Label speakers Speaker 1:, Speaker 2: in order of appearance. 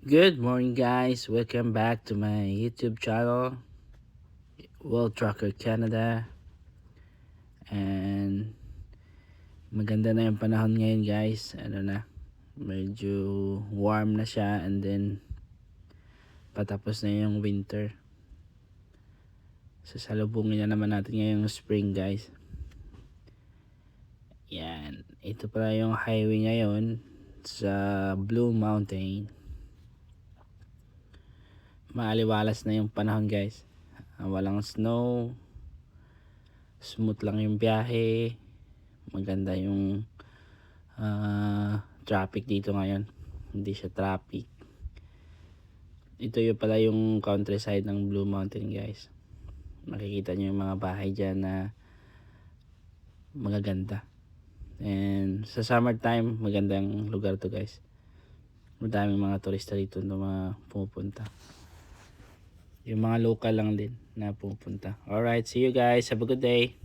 Speaker 1: Good morning, guys. Welcome back to my YouTube channel, World Trucker Canada. And maganda na yung panahon ngayon, guys. Medyo warm na siya, and then patapos na yung winter. Sasalubungin na naman natin ngayong spring, guys. Yan. Ito pala yung highway ngayon sa Blue Mountain. Maaliwalas na yung panahon, guys. Walang snow, smooth lang yung biyahe, maganda yung traffic dito ngayon, hindi siya traffic. Ito yung pala yung countryside ng Blue Mountain, guys. Makikita nyo yung mga bahay dyan na magaganda, and sa summertime magandang lugar to, guys. Madaming mga turista dito na mga pumupunta. Yung mga local lang din na pupunta. Alright, see you guys. Have a good day.